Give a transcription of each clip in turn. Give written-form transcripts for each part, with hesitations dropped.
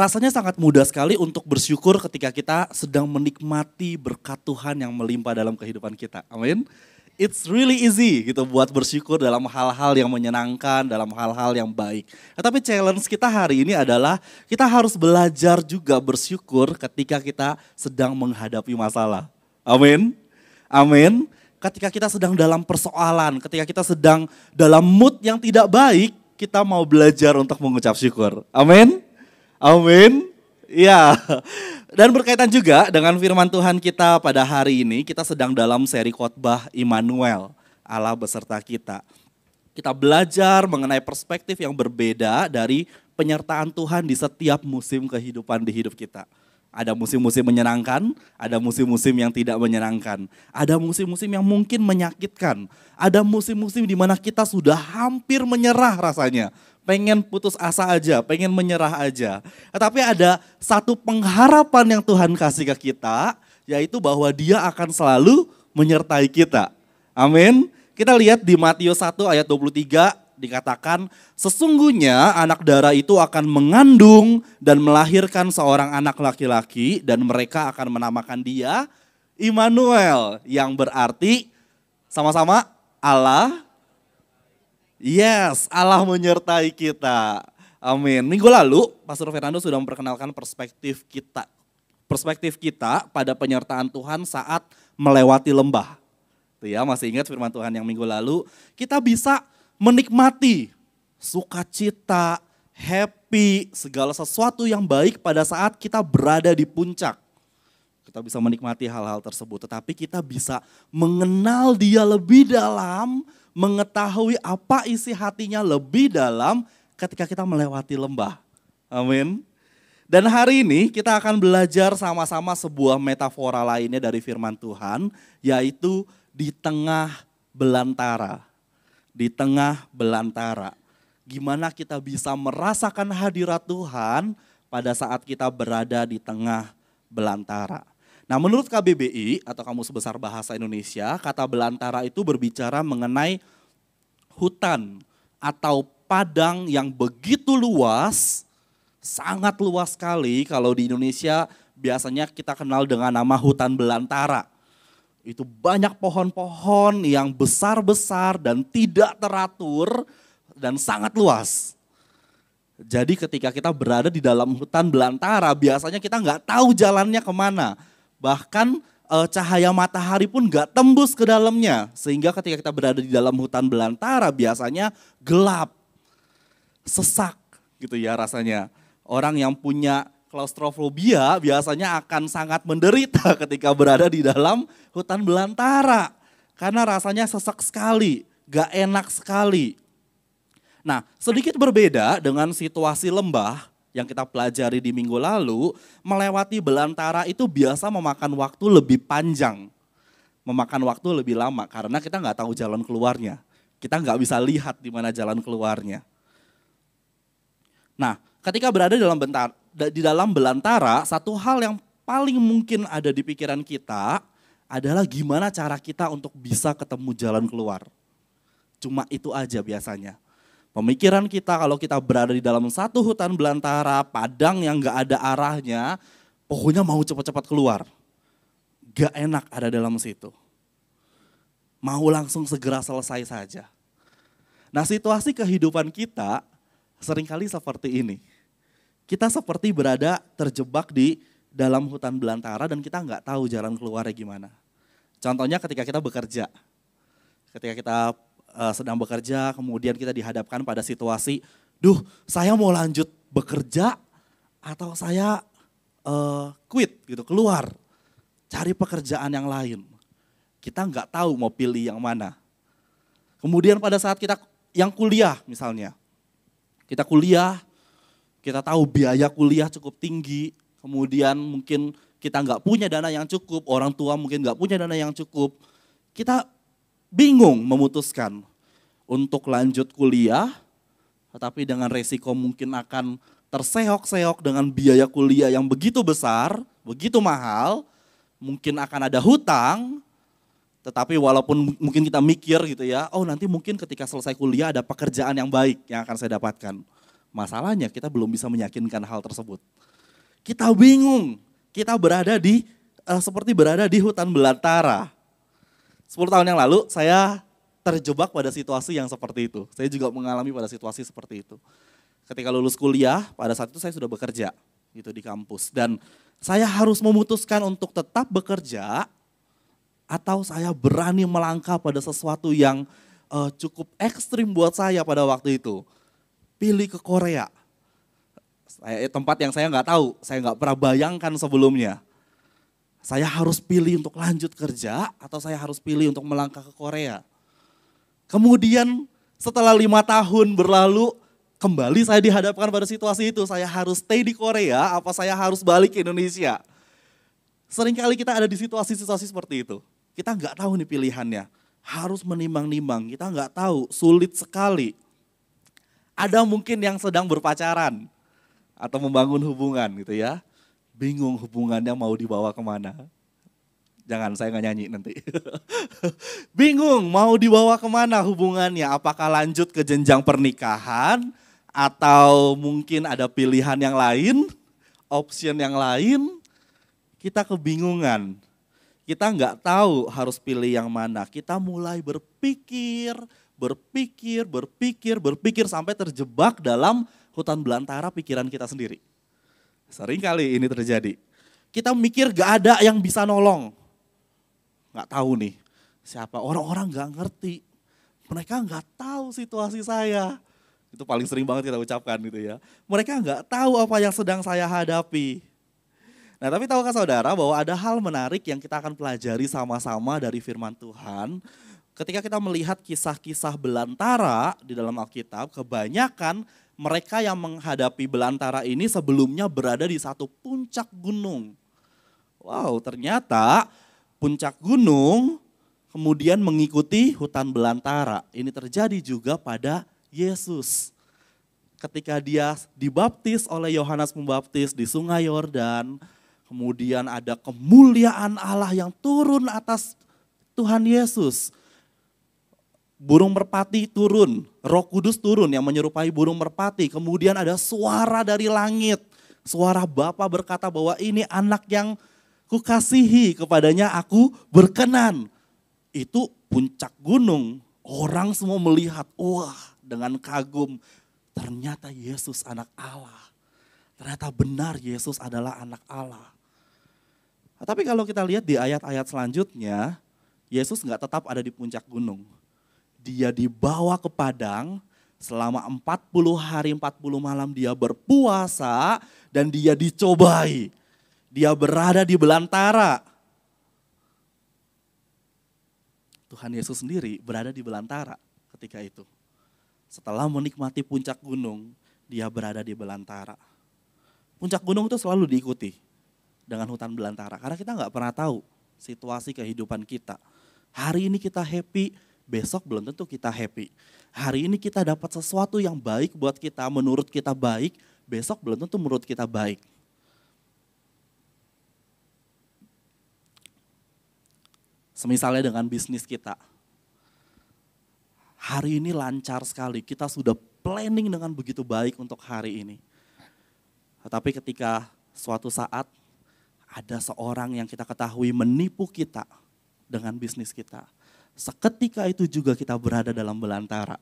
Rasanya sangat mudah sekali untuk bersyukur ketika kita sedang menikmati berkat Tuhan yang melimpah dalam kehidupan kita. Amin. It's really easy gitu buat bersyukur dalam hal-hal yang menyenangkan, dalam hal-hal yang baik. Tetapi challenge kita hari ini adalah kita harus belajar juga bersyukur ketika kita sedang menghadapi masalah. Amin. Amin. Ketika kita sedang dalam persoalan, ketika kita sedang dalam mood yang tidak baik, kita mau belajar untuk mengucap syukur. Amin. Amin. Ya. Dan berkaitan juga dengan firman Tuhan kita pada hari ini, kita sedang dalam seri khotbah Immanuel, Allah beserta kita. Kita belajar mengenai perspektif yang berbeda dari penyertaan Tuhan di setiap musim kehidupan di hidup kita. Ada musim-musim menyenangkan, ada musim-musim yang tidak menyenangkan. Ada musim-musim yang mungkin menyakitkan. Ada musim-musim di mana kita sudah hampir menyerah rasanya. Pengen putus asa aja, pengen menyerah aja. Tetapi ada satu pengharapan yang Tuhan kasih ke kita, yaitu bahwa Dia akan selalu menyertai kita. Amin. Kita lihat di Matius 1 ayat 23 dikatakan, sesungguhnya anak darah itu akan mengandung dan melahirkan seorang anak laki-laki dan mereka akan menamakan dia Immanuel, yang berarti sama-sama Allah. Yes, Allah menyertai kita. Amin. Minggu lalu, Pastor Fernando sudah memperkenalkan perspektif kita pada penyertaan Tuhan saat melewati lembah. Tuh ya, masih ingat firman Tuhan yang minggu lalu? Kita bisa menikmati sukacita, happy, segala sesuatu yang baik pada saat kita berada di puncak. Kita bisa menikmati hal-hal tersebut, tetapi kita bisa mengenal Dia lebih dalam, mengetahui apa isi hatinya lebih dalam ketika kita melewati lembah. Amin. Dan hari ini kita akan belajar sama-sama sebuah metafora lainnya dari firman Tuhan, yaitu di tengah belantara. Di tengah belantara. Gimana kita bisa merasakan hadirat Tuhan pada saat kita berada di tengah belantara. Nah, menurut KBBI atau Kamus Besar Bahasa Indonesia, kata belantara itu berbicara mengenai hutan atau padang yang begitu luas, sangat luas sekali. Kalau di Indonesia biasanya kita kenal dengan nama hutan belantara. Itu banyak pohon-pohon yang besar-besar dan tidak teratur dan sangat luas. Jadi ketika kita berada di dalam hutan belantara, biasanya kita nggak tahu jalannya kemana. Bahkan cahaya matahari pun gak tembus ke dalamnya. Sehingga ketika kita berada di dalam hutan belantara biasanya gelap, sesak gitu ya rasanya. Orang yang punya klaustrofobia biasanya akan sangat menderita ketika berada di dalam hutan belantara. Karena rasanya sesak sekali, gak enak sekali. Nah, sedikit berbeda dengan situasi lembah yang kita pelajari di minggu lalu, melewati belantara itu biasa memakan waktu lebih panjang. Memakan waktu lebih lama karena kita nggak tahu jalan keluarnya. Kita nggak bisa lihat di mana jalan keluarnya. Nah, ketika berada di dalam belantara, satu hal yang paling mungkin ada di pikiran kita adalah gimana cara kita untuk bisa ketemu jalan keluar. Cuma itu aja biasanya. Pemikiran kita kalau kita berada di dalam satu hutan belantara, padang yang gak ada arahnya, pokoknya mau cepat-cepat keluar. Gak enak ada dalam situ. Mau langsung segera selesai saja. Nah, situasi kehidupan kita seringkali seperti ini. Kita seperti berada terjebak di dalam hutan belantara dan kita gak tahu jalan keluarnya gimana. Contohnya ketika kita bekerja. Ketika kita sedang bekerja, kemudian kita dihadapkan pada situasi, saya mau lanjut bekerja atau saya quit gitu, keluar, cari pekerjaan yang lain. Kita nggak tahu mau pilih yang mana. Kemudian pada saat kita yang kuliah misalnya, kita kuliah, kita tahu biaya kuliah cukup tinggi, kemudian mungkin kita nggak punya dana yang cukup, orang tua mungkin nggak punya dana yang cukup, kita bingung memutuskan untuk lanjut kuliah, tetapi dengan resiko mungkin akan terseok-seok dengan biaya kuliah yang begitu besar, begitu mahal, mungkin akan ada hutang, tetapi walaupun mungkin kita mikir gitu ya, nanti mungkin ketika selesai kuliah ada pekerjaan yang baik yang akan saya dapatkan. Masalahnya kita belum bisa meyakinkan hal tersebut. Kita bingung, kita seperti berada di hutan belantara. 10 tahun yang lalu saya terjebak pada situasi yang seperti itu. Saya juga mengalami pada situasi seperti itu. Ketika lulus kuliah, pada saat itu saya sudah bekerja gitu di kampus. Dan saya harus memutuskan untuk tetap bekerja atau saya berani melangkah pada sesuatu yang cukup ekstrim buat saya pada waktu itu. Pilih ke Korea. Tempat yang saya nggak tahu, saya nggak pernah bayangkan sebelumnya. Saya harus pilih untuk lanjut kerja atau saya harus pilih untuk melangkah ke Korea. Kemudian setelah 5 tahun berlalu, kembali saya dihadapkan pada situasi itu. Saya harus stay di Korea apa saya harus balik ke Indonesia. Seringkali kita ada di situasi-situasi seperti itu. Kita nggak tahu nih pilihannya. Harus menimbang-nimbang, kita nggak tahu, sulit sekali. Ada mungkin yang sedang berpacaran atau membangun hubungan gitu ya. Bingung hubungannya mau dibawa kemana. Jangan, saya nggak nyanyi nanti. Bingung mau dibawa kemana hubungannya. Apakah lanjut ke jenjang pernikahan atau mungkin ada pilihan yang lain, option yang lain. Kita kebingungan. Kita nggak tahu harus pilih yang mana. Kita mulai berpikir sampai terjebak dalam hutan belantara pikiran kita sendiri. Sering kali ini terjadi. Kita mikir gak ada yang bisa nolong. Gak tahu nih siapa, orang-orang gak ngerti. Mereka gak tahu situasi saya. Itu paling sering banget kita ucapkan gitu ya. Mereka gak tahu apa yang sedang saya hadapi. Nah, tapi tahukah saudara bahwa ada hal menarik yang kita akan pelajari sama-sama dari firman Tuhan. Ketika kita melihat kisah-kisah belantara di dalam Alkitab, kebanyakan mereka yang menghadapi belantara ini sebelumnya berada di satu puncak gunung. Wow, ternyata puncak gunung kemudian mengikuti hutan belantara. Ini terjadi juga pada Yesus. Ketika dia dibaptis oleh Yohanes Pembaptis di Sungai Yordan, kemudian ada kemuliaan Allah yang turun atas Tuhan Yesus. Burung merpati turun, Roh Kudus turun yang menyerupai burung merpati. Kemudian ada suara dari langit. Suara Bapa berkata bahwa ini anak yang kukasihi, kepadanya aku berkenan. Itu puncak gunung. Orang semua melihat, wah, dengan kagum. Ternyata Yesus anak Allah. Ternyata benar Yesus adalah anak Allah. Tapi kalau kita lihat di ayat-ayat selanjutnya, Yesus nggak tetap ada di puncak gunung. Dia dibawa ke padang, selama 40 hari 40 malam dia berpuasa dan dia dicobai. Dia berada di belantara. Tuhan Yesus sendiri berada di belantara ketika itu. Setelah menikmati puncak gunung, dia berada di belantara. Puncak gunung itu selalu diikuti dengan hutan belantara. Karena kita nggak pernah tahu situasi kehidupan kita. Hari ini kita happy, besok belum tentu kita happy. Hari ini kita dapat sesuatu yang baik buat kita, menurut kita baik, besok belum tentu menurut kita baik. Semisalnya dengan bisnis kita. Hari ini lancar sekali, kita sudah planning dengan begitu baik untuk hari ini. Tetapi ketika suatu saat ada seorang yang kita ketahui menipu kita dengan bisnis kita. Seketika itu juga kita berada dalam belantara.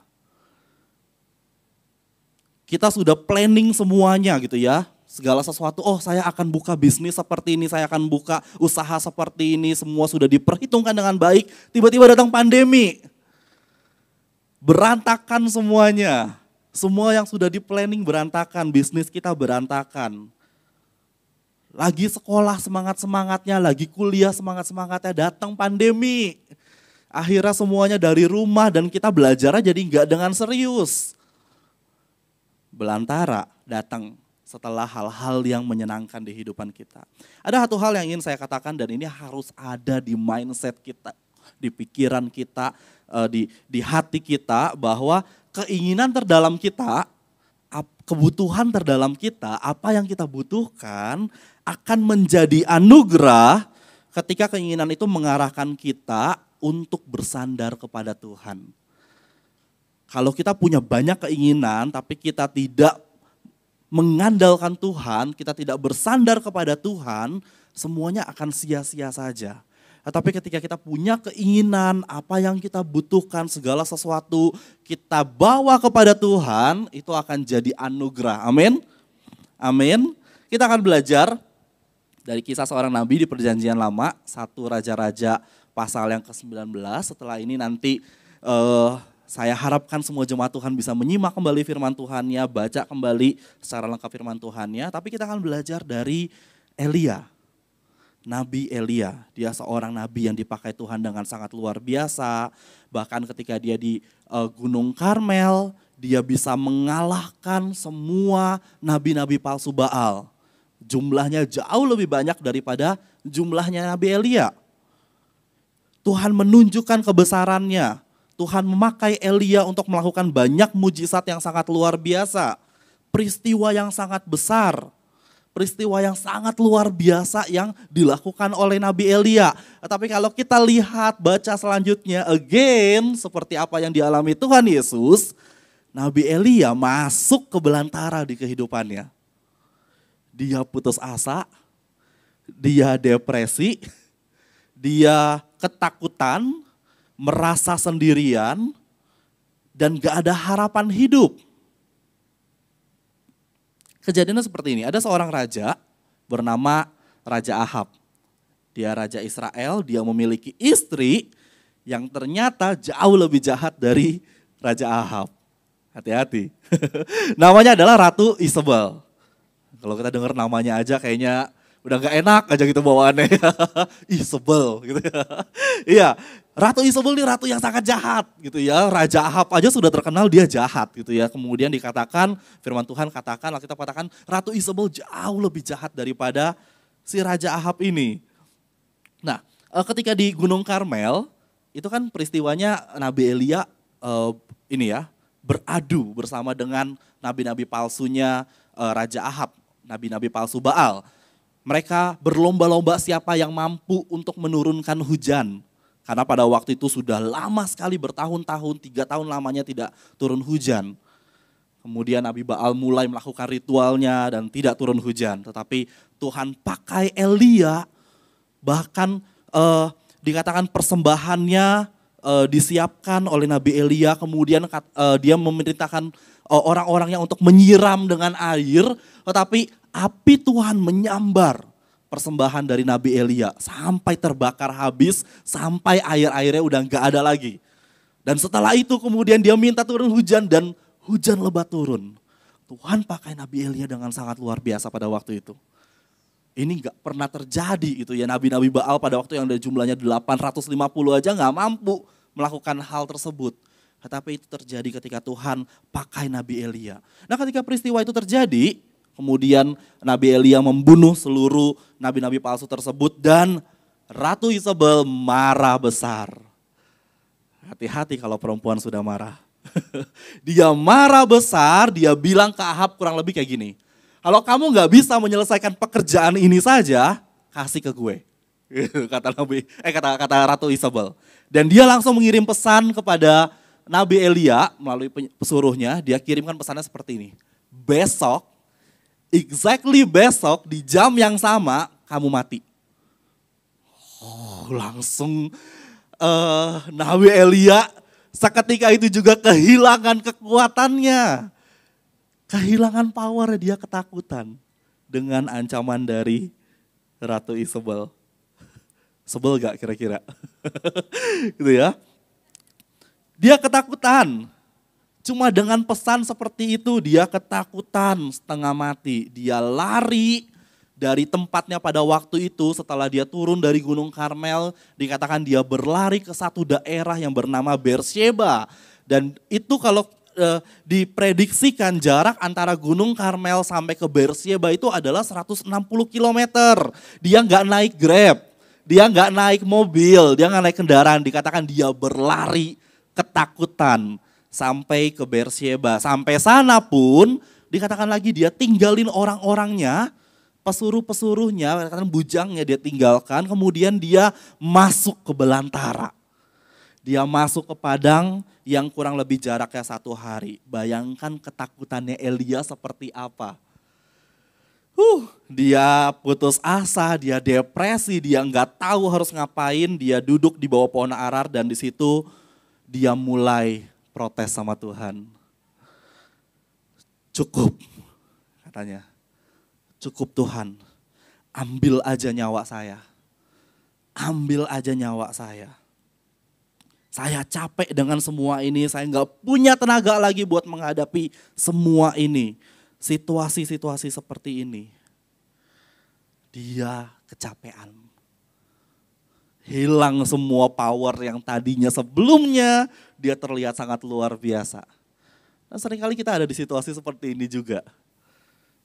Kita sudah planning semuanya gitu ya. Segala sesuatu, oh saya akan buka bisnis seperti ini, saya akan buka usaha seperti ini. Semua sudah diperhitungkan dengan baik. Tiba-tiba datang pandemi. Berantakan semuanya. Semua yang sudah di planning berantakan, bisnis kita berantakan. Lagi sekolah semangat-semangatnya, lagi kuliah semangat-semangatnya, datang pandemi. Akhirnya semuanya dari rumah dan kita belajarnya jadi enggak dengan serius. Belantara datang setelah hal-hal yang menyenangkan di kehidupan kita. Ada satu hal yang ingin saya katakan dan ini harus ada di mindset kita, di pikiran kita, di hati kita bahwa keinginan terdalam kita, kebutuhan terdalam kita, apa yang kita butuhkan akan menjadi anugerah ketika keinginan itu mengarahkan kita untuk bersandar kepada Tuhan. Kalau kita punya banyak keinginan tapi kita tidak mengandalkan Tuhan, kita tidak bersandar kepada Tuhan, semuanya akan sia-sia saja. Tetapi ketika kita punya keinginan, apa yang kita butuhkan, segala sesuatu kita bawa kepada Tuhan, itu akan jadi anugerah. Amin. Amin. Kita akan belajar dari kisah seorang nabi di Perjanjian Lama, 1 Raja-Raja pasal yang ke-19. Setelah ini nanti saya harapkan semua jemaat Tuhan bisa menyimak kembali firman Tuhannya, baca kembali secara lengkap firman Tuhannya. Tapi kita akan belajar dari Elia. Nabi Elia, dia seorang nabi yang dipakai Tuhan dengan sangat luar biasa. Bahkan ketika dia di Gunung Karmel, dia bisa mengalahkan semua nabi-nabi palsu Baal. Jumlahnya jauh lebih banyak daripada jumlahnya Nabi Elia. Tuhan menunjukkan kebesarannya. Tuhan memakai Elia untuk melakukan banyak mujizat yang sangat luar biasa. Peristiwa yang sangat besar. Peristiwa yang sangat luar biasa yang dilakukan oleh Nabi Elia. Tapi kalau kita lihat, baca selanjutnya, again, seperti apa yang dialami Tuhan Yesus, Nabi Elia masuk ke belantara di kehidupannya. Dia putus asa, dia depresi, dia ketakutan, merasa sendirian, dan gak ada harapan hidup. Kejadiannya seperti ini, ada seorang raja bernama Raja Ahab. Dia raja Israel, dia memiliki istri yang ternyata jauh lebih jahat dari Raja Ahab. Hati-hati. Namanya adalah Ratu Isabel. Kalau kita dengar namanya aja kayaknya udah gak enak aja gitu bawaannya. Isabel gitu ya. Iya, Ratu Isabel ini ratu yang sangat jahat gitu ya. Raja Ahab aja sudah terkenal dia jahat gitu ya. Kemudian dikatakan, firman Tuhan katakan, Alkitab katakan Ratu Isabel jauh lebih jahat daripada si Raja Ahab ini. Nah, ketika di Gunung Karmel, itu kan peristiwanya Nabi Elia beradu bersama dengan nabi-nabi palsunya Raja Ahab, nabi-nabi palsu Baal. Mereka berlomba-lomba siapa yang mampu untuk menurunkan hujan. Karena pada waktu itu sudah lama sekali, bertahun-tahun, 3 tahun lamanya tidak turun hujan. Kemudian Nabi Baal mulai melakukan ritualnya dan tidak turun hujan. Tetapi Tuhan pakai Elia, bahkan dikatakan persembahannya disiapkan oleh Nabi Elia. Kemudian dia memerintahkan orang-orangnya untuk menyiram dengan air. Tetapi api Tuhan menyambar persembahan dari Nabi Elia sampai terbakar habis, sampai air-airnya udah gak ada lagi. Dan setelah itu kemudian dia minta turun hujan dan hujan lebat turun. Tuhan pakai Nabi Elia dengan sangat luar biasa pada waktu itu. Ini gak pernah terjadi gitu ya, nabi-nabi Baal pada waktu yang ada jumlahnya 850 aja gak mampu melakukan hal tersebut. Tetapi itu terjadi ketika Tuhan pakai Nabi Elia. Nah, ketika peristiwa itu terjadi, kemudian Nabi Elia membunuh seluruh nabi-nabi palsu tersebut dan Ratu Isabel marah besar. Hati-hati kalau perempuan sudah marah. Dia marah besar, dia bilang ke Ahab kurang lebih kayak gini. Kalau kamu gak bisa menyelesaikan pekerjaan ini saja, kasih ke gue. Kata Ratu Isabel. Dan dia langsung mengirim pesan kepada Nabi Elia melalui pesuruhnya. Dia kirimkan pesannya seperti ini. Besok, exactly besok di jam yang sama kamu mati. Langsung Nabi Elia seketika itu juga kehilangan kekuatannya. Kehilangan power, dia ketakutan dengan ancaman dari Ratu Isabel. Sebel gak kira-kira? Gitu ya. Dia ketakutan. Cuma dengan pesan seperti itu dia ketakutan setengah mati. Dia lari dari tempatnya pada waktu itu setelah dia turun dari Gunung Karmel. Dikatakan dia berlari ke satu daerah yang bernama Beersheba. Dan itu kalau diprediksikan jarak antara Gunung Karmel sampai ke Beersheba itu adalah 160 km. Dia nggak naik Grab, dia nggak naik mobil, dia nggak naik kendaraan. Dikatakan dia berlari ketakutan sampai ke Beersheba. Sampai sana pun dikatakan lagi dia tinggalin orang-orangnya, pesuruh-pesuruhnya, katakan bujangnya dia tinggalkan. Kemudian dia masuk ke belantara. Dia masuk ke padang yang kurang lebih jaraknya 1 hari. Bayangkan ketakutannya Elia seperti apa. Dia putus asa, dia depresi, dia nggak tahu harus ngapain, dia duduk di bawah pohon arar dan di situ dia mulai protes sama Tuhan. Cukup, katanya. Cukup Tuhan, ambil aja nyawa saya. Ambil aja nyawa saya. Saya capek dengan semua ini, saya nggak punya tenaga lagi buat menghadapi semua ini. Situasi-situasi seperti ini. Dia kecapean. Hilang semua power yang tadinya sebelumnya dia terlihat sangat luar biasa. Dan seringkali kita ada di situasi seperti ini juga.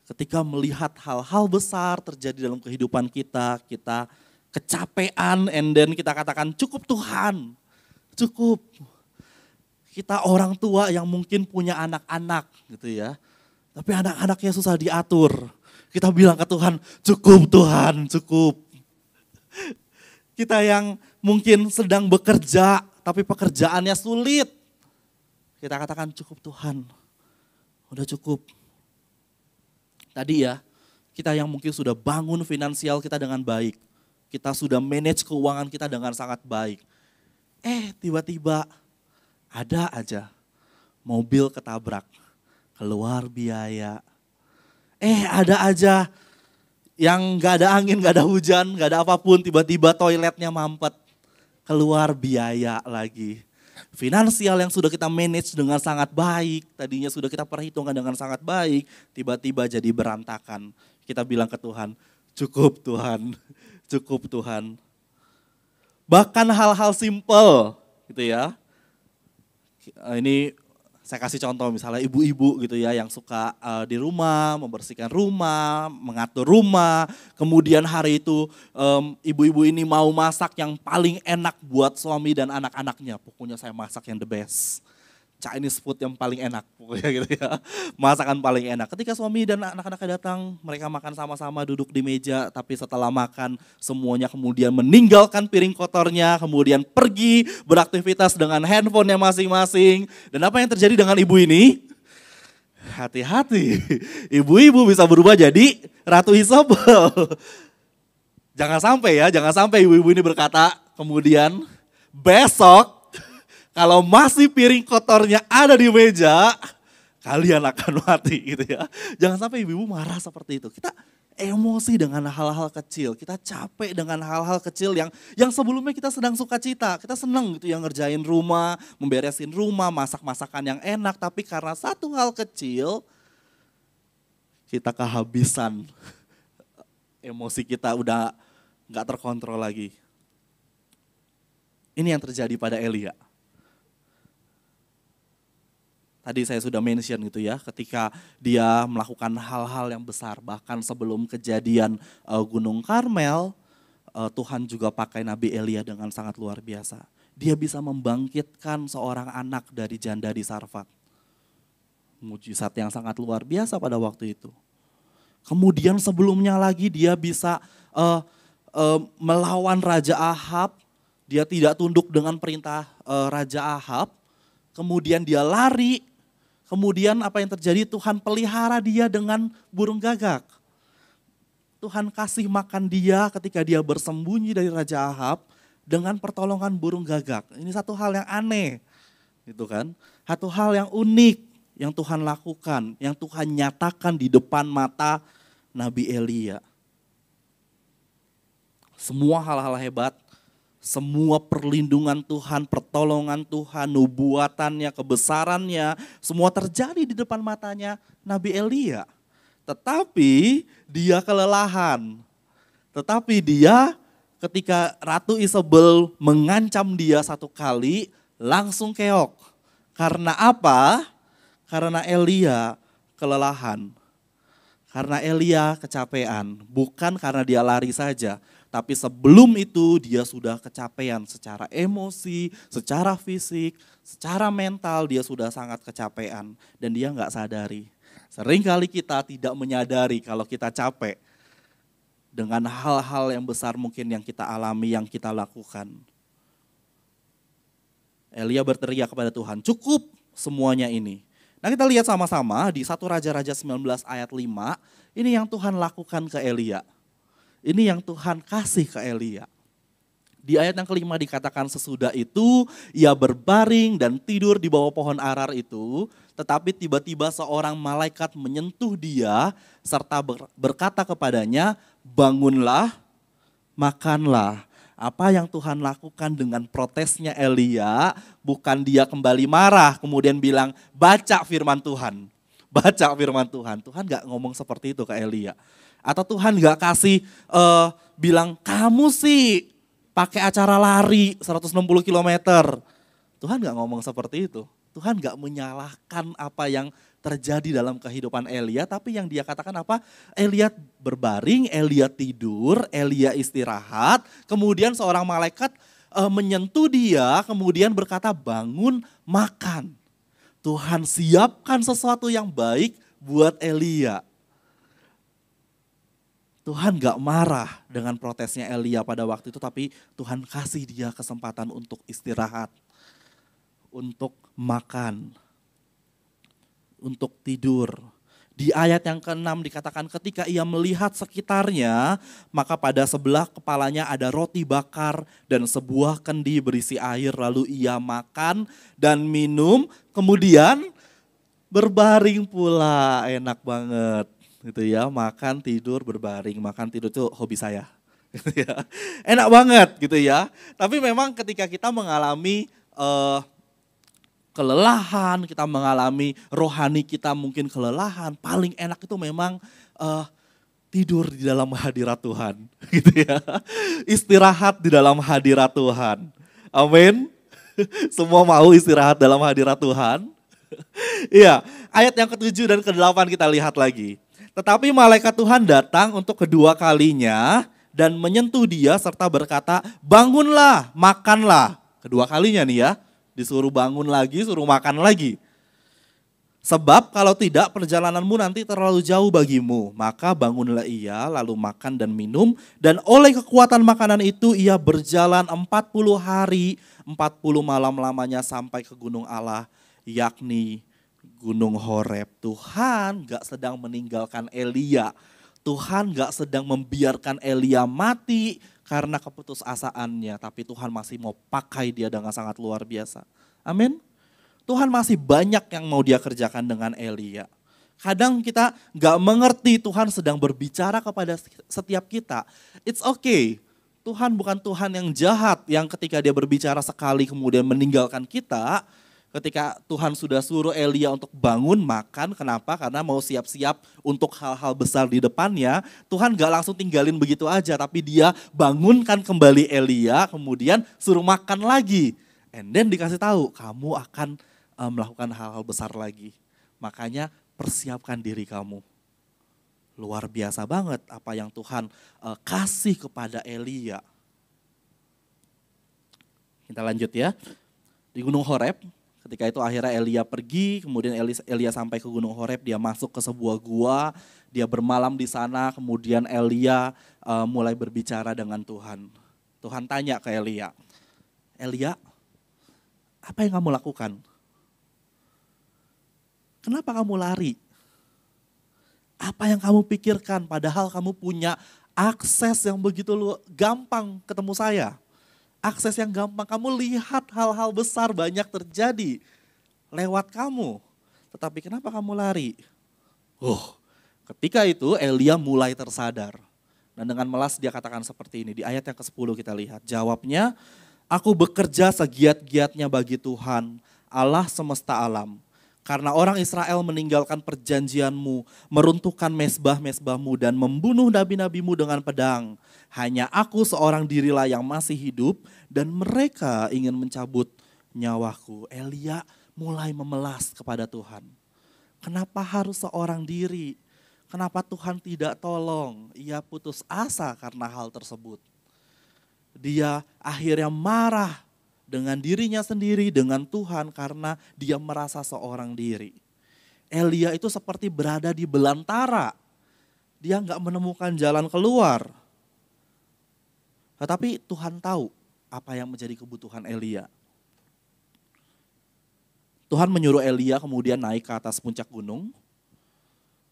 Ketika melihat hal-hal besar terjadi dalam kehidupan kita, kita kecapean and then kita katakan cukup Tuhan. Cukup. Kita orang tua yang mungkin punya anak-anak gitu ya. Tapi anak-anaknya susah diatur. Kita bilang ke Tuhan, cukup Tuhan, cukup. Kita yang mungkin sedang bekerja, tapi pekerjaannya sulit. Kita katakan cukup Tuhan, udah cukup. Tadi ya, kita yang mungkin sudah bangun finansial kita dengan baik. Kita sudah manage keuangan kita dengan sangat baik. Tiba-tiba ada aja mobil ketabrak, keluar biaya. Ada aja yang gak ada angin, gak ada hujan, gak ada apapun, tiba-tiba toiletnya mampet, keluar biaya lagi. Finansial yang sudah kita manage dengan sangat baik, tadinya sudah kita perhitungkan dengan sangat baik, tiba-tiba jadi berantakan. Kita bilang ke Tuhan, cukup Tuhan, cukup Tuhan. Bahkan hal-hal simple gitu ya. Ini saya kasih contoh misalnya ibu-ibu gitu ya yang suka di rumah, membersihkan rumah, mengatur rumah. Kemudian hari itu ibu-ibu ini mau masak yang paling enak buat suami dan anak-anaknya. Pokoknya saya masak yang the best. Chinese food yang paling enak pokoknya gitu ya. Masakan paling enak. Ketika suami dan anak-anaknya datang, mereka makan sama-sama duduk di meja. Tapi setelah makan semuanya kemudian meninggalkan piring kotornya. Kemudian pergi beraktivitas dengan handphonenya masing-masing. Dan apa yang terjadi dengan ibu ini? Hati-hati, ibu-ibu bisa berubah jadi Ratu Isabel. Jangan sampai ibu-ibu ini berkata kemudian besok kalau masih piring kotornya ada di meja, kalian akan mati gitu ya. Jangan sampai ibu-ibu marah seperti itu. Kita emosi dengan hal-hal kecil, kita capek dengan hal-hal kecil yang sebelumnya kita sedang sukacita. Kita senang gitu yang ngerjain rumah, memberesin rumah, masak-masakan yang enak. Tapi karena satu hal kecil, kita kehabisan. Emosi kita udah gak terkontrol lagi. Ini yang terjadi pada Elia. Tadi saya sudah mention gitu ya, ketika dia melakukan hal-hal yang besar, bahkan sebelum kejadian Gunung Karmel, Tuhan juga pakai Nabi Elia dengan sangat luar biasa. Dia bisa membangkitkan seorang anak dari janda di Sarfat. Mujizat yang sangat luar biasa pada waktu itu. Kemudian sebelumnya lagi dia bisa melawan Raja Ahab, dia tidak tunduk dengan perintah Raja Ahab, kemudian dia lari. Kemudian apa yang terjadi? Tuhan pelihara dia dengan burung gagak. Tuhan kasih makan dia ketika dia bersembunyi dari Raja Ahab dengan pertolongan burung gagak. Ini satu hal yang aneh, gitu kan? Satu hal yang unik yang Tuhan lakukan, yang Tuhan nyatakan di depan mata Nabi Elia. Semua hal-hal hebat, semua perlindungan Tuhan, pertolongan Tuhan, nubuatannya, kebesarannya, semua terjadi di depan matanya Nabi Elia. Tetapi dia kelelahan. Tetapi dia ketika Ratu Isabel mengancam dia satu kali, langsung keok. Karena apa? Karena Elia kelelahan. Karena Elia kecapean, bukan karena dia lari saja. Tapi sebelum itu dia sudah kecapean secara emosi, secara fisik, secara mental dia sudah sangat kecapean. Dan dia nggak sadari. Seringkali kita tidak menyadari kalau kita capek dengan hal-hal yang besar mungkin yang kita alami, yang kita lakukan. Elia berteriak kepada Tuhan, cukup semuanya ini. Nah kita lihat sama-sama di 1 Raja-Raja 19 ayat 5, ini yang Tuhan lakukan ke Elia. Ini yang Tuhan kasih ke Elia. Di ayat yang kelima dikatakan sesudah itu ia berbaring dan tidur di bawah pohon arar itu. Tetapi tiba-tiba seorang malaikat menyentuh dia serta berkata kepadanya, bangunlah, makanlah. Apa yang Tuhan lakukan dengan protesnya Elia, bukan dia kembali marah kemudian bilang baca firman Tuhan. Baca firman Tuhan. Tuhan gak ngomong seperti itu ke Elia. Atau Tuhan gak kasih bilang kamu sih pakai acara lari 160 kilometer. Tuhan gak ngomong seperti itu. Tuhan gak menyalahkan apa yang terjadi dalam kehidupan Elia. Tapi yang dia katakan apa? Elia berbaring, Elia tidur, Elia istirahat. Kemudian seorang malaikat menyentuh dia, kemudian berkata bangun, makan. Tuhan siapkan sesuatu yang baik buat Elia. Tuhan gak marah dengan protesnya Elia pada waktu itu, tapi Tuhan kasih dia kesempatan untuk istirahat, untuk makan, untuk tidur. Di ayat yang ke-6 dikatakan ketika ia melihat sekitarnya, maka pada sebelah kepalanya ada roti bakar dan sebuah kendi berisi air, lalu ia makan dan minum, kemudian berbaring pula. Enak banget. Gitu ya, makan, tidur, berbaring. Makan, tidur itu hobi saya. Gitu ya. Enak banget gitu ya. Tapi memang ketika kita mengalami kelelahan, kita mengalami rohani kita mungkin kelelahan, paling enak itu memang tidur di dalam hadirat Tuhan. Gitu ya. Istirahat di dalam hadirat Tuhan. Amin. Semua mau istirahat dalam hadirat Tuhan. Iya, ayat yang ke-7 dan ke-8 kita lihat lagi. Tetapi malaikat Tuhan datang untuk kedua kalinya dan menyentuh dia serta berkata, bangunlah, makanlah. Kedua kalinya nih ya, disuruh bangun lagi, suruh makan lagi. Sebab kalau tidak perjalananmu nanti terlalu jauh bagimu. Maka bangunlah ia lalu makan dan minum. Dan oleh kekuatan makanan itu ia berjalan 40 hari, 40 malam lamanya sampai ke gunung Allah, yakni Gunung Horeb. Tuhan gak sedang meninggalkan Elia. Tuhan gak sedang membiarkan Elia mati karena keputusasaannya. Tapi Tuhan masih mau pakai dia dengan sangat luar biasa. Amin. Tuhan masih banyak yang mau dia kerjakan dengan Elia. Kadang kita gak mengerti Tuhan sedang berbicara kepada setiap kita. It's okay. Tuhan bukan Tuhan yang jahat yang ketika dia berbicara sekali kemudian meninggalkan kita. Ketika Tuhan sudah suruh Elia untuk bangun makan, kenapa? Karena mau siap-siap untuk hal-hal besar di depannya. Tuhan gak langsung tinggalin begitu aja, tapi dia bangunkan kembali Elia, kemudian suruh makan lagi. And then dikasih tahu, kamu akan melakukan hal-hal besar lagi. Makanya persiapkan diri kamu. Luar biasa banget apa yang Tuhan kasih kepada Elia. Kita lanjut ya. Di Gunung Horeb. Ketika itu akhirnya Elia pergi, kemudian Elia sampai ke Gunung Horeb, dia masuk ke sebuah gua, dia bermalam di sana, kemudian Elia mulai berbicara dengan Tuhan. Tuhan tanya ke Elia, Elia, apa yang kamu lakukan? Kenapa kamu lari? Apa yang kamu pikirkan padahal kamu punya akses yang begitu gampang ketemu saya? Akses yang gampang, kamu lihat hal-hal besar banyak terjadi lewat kamu. Tetapi kenapa kamu lari? Ketika itu Elia mulai tersadar. Dan dengan melas dia katakan seperti ini, di ayat yang ke-10 kita lihat. Jawabnya, aku bekerja segiat-giatnya bagi Tuhan, Allah semesta alam. Karena orang Israel meninggalkan perjanjianmu, meruntuhkan mezbah-mezbahmu dan membunuh nabi-nabimu dengan pedang. Hanya aku seorang dirilah yang masih hidup dan mereka ingin mencabut nyawaku. Elia mulai memelas kepada Tuhan. Kenapa harus seorang diri? Kenapa Tuhan tidak tolong? Ia putus asa karena hal tersebut. Dia akhirnya marah dengan dirinya sendiri, dengan Tuhan karena dia merasa seorang diri. Elia itu seperti berada di belantara. Dia gak menemukan jalan keluar. Tetapi Tuhan tahu apa yang menjadi kebutuhan Elia. Tuhan menyuruh Elia kemudian naik ke atas puncak gunung.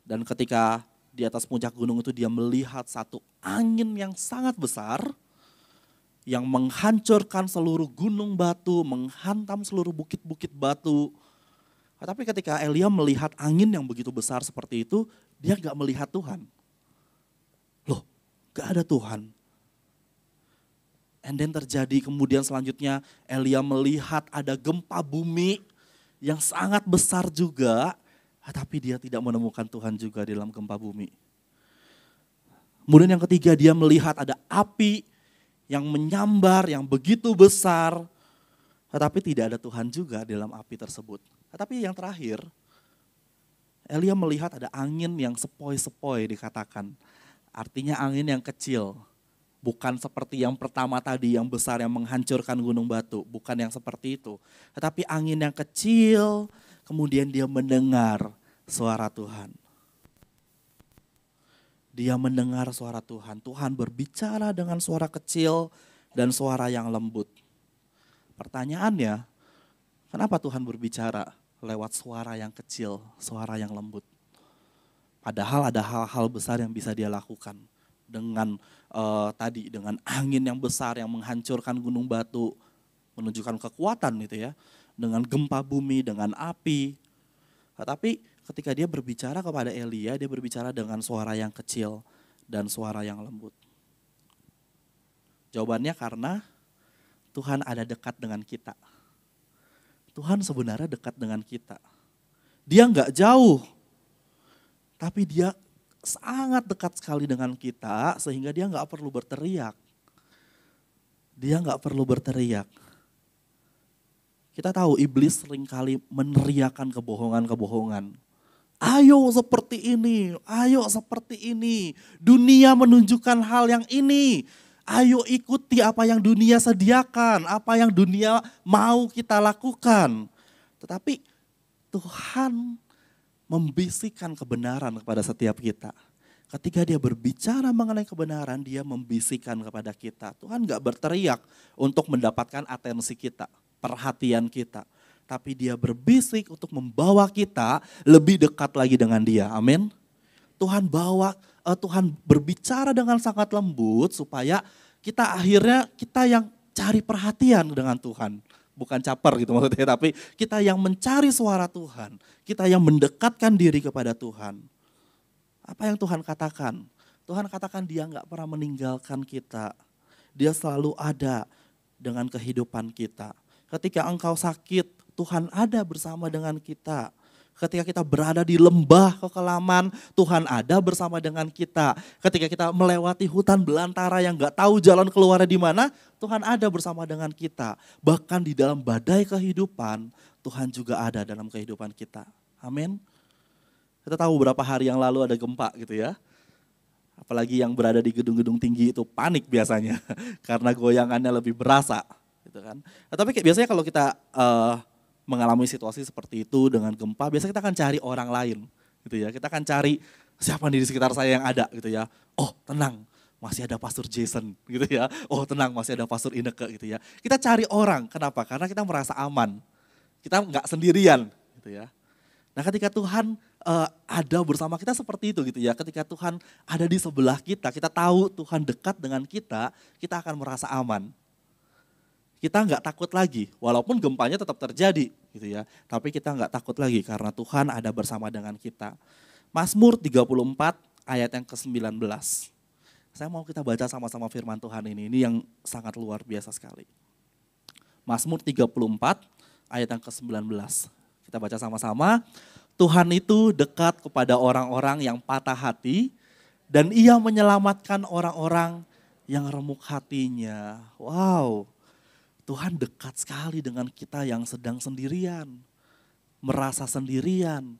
Dan ketika di atas puncak gunung itu dia melihat satu angin yang sangat besar yang menghancurkan seluruh gunung batu, menghantam seluruh bukit-bukit batu. Tapi ketika Elia melihat angin yang begitu besar seperti itu, dia gak melihat Tuhan. Loh, gak ada Tuhan. And then terjadi kemudian selanjutnya Elia melihat ada gempa bumi yang sangat besar juga, tapi dia tidak menemukan Tuhan juga di dalam gempa bumi. Kemudian yang ketiga dia melihat ada api yang menyambar, yang begitu besar, tetapi tidak ada Tuhan juga di dalam api tersebut. Tetapi yang terakhir, Elia melihat ada angin yang sepoi-sepoi dikatakan. Artinya angin yang kecil. Bukan seperti yang pertama tadi yang besar yang menghancurkan gunung batu. Bukan yang seperti itu. Tetapi angin yang kecil, kemudian dia mendengar suara Tuhan. Dia mendengar suara Tuhan. Tuhan berbicara dengan suara kecil dan suara yang lembut. Pertanyaannya, kenapa Tuhan berbicara lewat suara yang kecil, suara yang lembut? Padahal ada hal-hal besar yang bisa dia lakukan. Dengan dengan angin yang besar yang menghancurkan gunung batu, menunjukkan kekuatan gitu ya. Dengan gempa bumi, dengan api. Tetapi ketika dia berbicara kepada Elia, dia berbicara dengan suara yang kecil dan suara yang lembut. Jawabannya karena Tuhan ada dekat dengan kita. Tuhan sebenarnya dekat dengan kita. Dia enggak jauh, tapi dia sangat dekat sekali dengan kita sehingga dia enggak perlu berteriak. Dia enggak perlu berteriak. Kita tahu iblis seringkali meneriakkan kebohongan-kebohongan. Ayo seperti ini, ayo seperti ini. Dunia menunjukkan hal yang ini. Ayo ikuti apa yang dunia sediakan, apa yang dunia mau kita lakukan. Tetapi Tuhan membisikkan kebenaran kepada setiap kita. Ketika dia berbicara mengenai kebenaran, dia membisikkan kepada kita. Tuhan gak berteriak untuk mendapatkan atensi kita, perhatian kita. Tapi dia berbisik untuk membawa kita lebih dekat lagi dengan dia. Amin. Tuhan berbicara dengan sangat lembut supaya kita yang cari perhatian dengan Tuhan. Bukan caper gitu maksudnya, tapi kita yang mencari suara Tuhan. Kita yang mendekatkan diri kepada Tuhan. Apa yang Tuhan katakan? Tuhan katakan dia gak pernah meninggalkan kita. Dia selalu ada dengan kehidupan kita. Ketika engkau sakit, Tuhan ada bersama dengan kita. Ketika kita berada di lembah kekelaman, Tuhan ada bersama dengan kita. Ketika kita melewati hutan belantara yang gak tahu jalan keluarnya di mana, Tuhan ada bersama dengan kita. Bahkan di dalam badai kehidupan, Tuhan juga ada dalam kehidupan kita. Amin. Kita tahu beberapa hari yang lalu ada gempa gitu ya. Apalagi yang berada di gedung-gedung tinggi itu panik biasanya. Karena goyangannya lebih berasa. Gitu kan. Tapi biasanya kalau kita mengalami situasi seperti itu dengan gempa, biasanya kita akan cari orang lain gitu ya. Kita akan cari siapa nih di sekitar saya yang ada gitu ya. Oh tenang, masih ada Pastor Jason gitu ya. Oh tenang, masih ada Pastor Ineke gitu ya. Kita cari orang, kenapa? Karena kita merasa aman. Kita nggak sendirian gitu ya. Nah ketika Tuhan ada bersama kita seperti itu gitu ya. Ketika Tuhan ada di sebelah kita tahu Tuhan dekat dengan kita akan merasa aman. Kita nggak takut lagi, walaupun gempanya tetap terjadi gitu ya. Tapi kita nggak takut lagi karena Tuhan ada bersama dengan kita. Mazmur 34 ayat yang ke-19. Saya mau kita baca sama-sama firman Tuhan ini yang sangat luar biasa sekali. Mazmur 34 ayat yang ke-19. Kita baca sama-sama. Tuhan itu dekat kepada orang-orang yang patah hati dan ia menyelamatkan orang-orang yang remuk hatinya. Wow. Tuhan dekat sekali dengan kita yang sedang sendirian, merasa sendirian,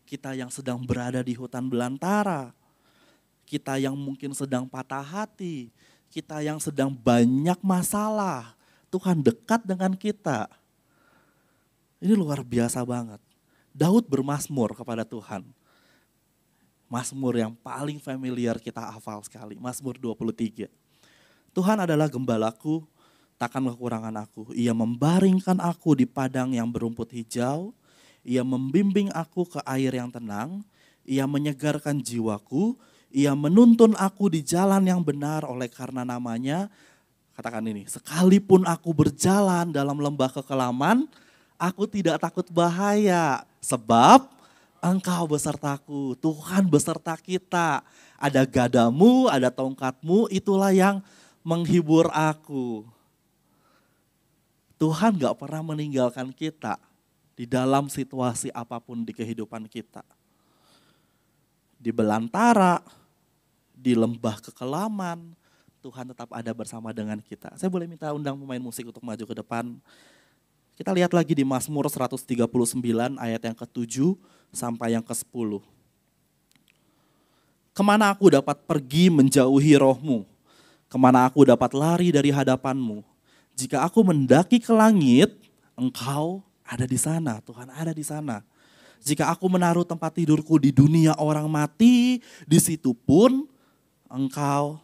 kita yang sedang berada di hutan belantara, kita yang mungkin sedang patah hati, kita yang sedang banyak masalah. Tuhan dekat dengan kita. Ini luar biasa banget. Daud bermazmur kepada Tuhan. Mazmur yang paling familiar kita hafal sekali, Mazmur 23. Tuhan adalah gembalaku, takkan kekurangan aku. Ia membaringkan aku di padang yang berumput hijau. Ia membimbing aku ke air yang tenang, ia menyegarkan jiwaku, ia menuntun aku di jalan yang benar oleh karena namanya. Katakan ini, sekalipun aku berjalan dalam lembah kekelaman, aku tidak takut bahaya. Sebab Engkau besertaku, Tuhan beserta kita. Ada gadamu, ada tongkatmu, itulah yang menghibur aku. Tuhan gak pernah meninggalkan kita di dalam situasi apapun di kehidupan kita. Di belantara, di lembah kekelaman, Tuhan tetap ada bersama dengan kita. Saya boleh minta undang pemain musik untuk maju ke depan. Kita lihat lagi di Mazmur 139 ayat yang ke-7 sampai yang ke-10. Kemana aku dapat pergi menjauhi rohmu? Kemana aku dapat lari dari hadapanmu? Jika aku mendaki ke langit, Engkau ada di sana, Tuhan ada di sana. Jika aku menaruh tempat tidurku di dunia orang mati, di situ pun Engkau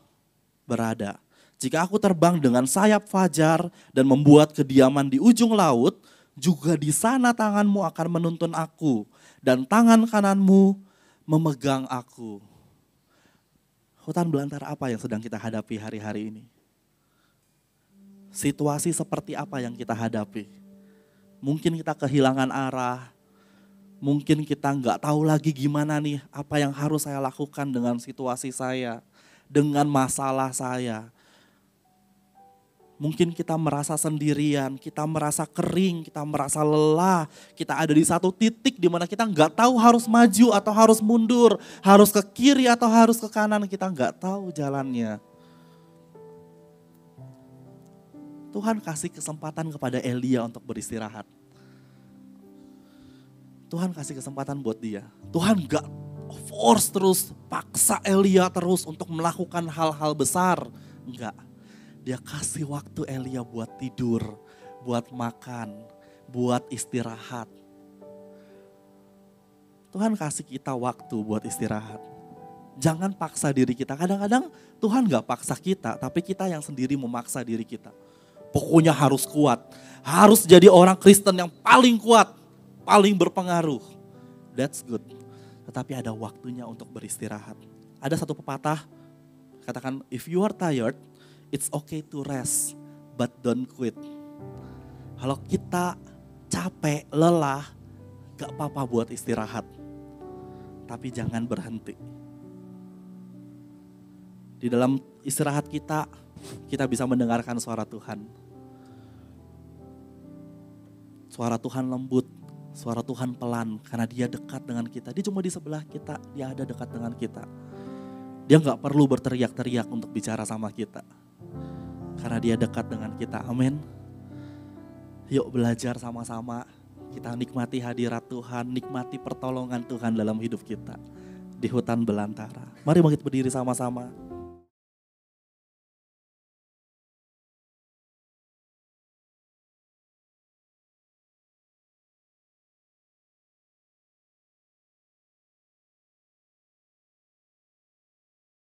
berada. Jika aku terbang dengan sayap fajar dan membuat kediaman di ujung laut, juga di sana tanganmu akan menuntun aku dan tangan kananmu memegang aku. Hutan belantara apa yang sedang kita hadapi hari-hari ini? Situasi seperti apa yang kita hadapi? Mungkin kita kehilangan arah, mungkin kita nggak tahu lagi gimana nih apa yang harus saya lakukan dengan situasi saya, dengan masalah saya. Mungkin kita merasa sendirian, kita merasa kering, kita merasa lelah. Kita ada di satu titik di mana kita nggak tahu harus maju atau harus mundur, harus ke kiri atau harus ke kanan, kita nggak tahu jalannya. Tuhan kasih kesempatan kepada Elia untuk beristirahat. Tuhan kasih kesempatan buat dia. Tuhan gak force terus, paksa Elia terus untuk melakukan hal-hal besar. Enggak. Dia kasih waktu Elia buat tidur, buat makan, buat istirahat. Tuhan kasih kita waktu buat istirahat. Jangan paksa diri kita. Kadang-kadang Tuhan gak paksa kita, tapi kita yang sendiri memaksa diri kita. Pokoknya harus kuat, harus jadi orang Kristen yang paling kuat, paling berpengaruh. That's good. Tetapi ada waktunya untuk beristirahat. Ada satu pepatah, katakan, if you are tired, it's okay to rest, but don't quit. Kalau kita capek, lelah, gak apa-apa buat istirahat. Tapi jangan berhenti. Di dalam istirahat kita bisa mendengarkan suara Tuhan. Suara Tuhan lembut, suara Tuhan pelan, karena dia dekat dengan kita. Dia cuma di sebelah kita, dia ada dekat dengan kita. Dia gak perlu berteriak-teriak untuk bicara sama kita. Karena dia dekat dengan kita, amin. Yuk belajar sama-sama, kita nikmati hadirat Tuhan, nikmati pertolongan Tuhan dalam hidup kita. Di hutan belantara. Mari bangkit berdiri sama-sama.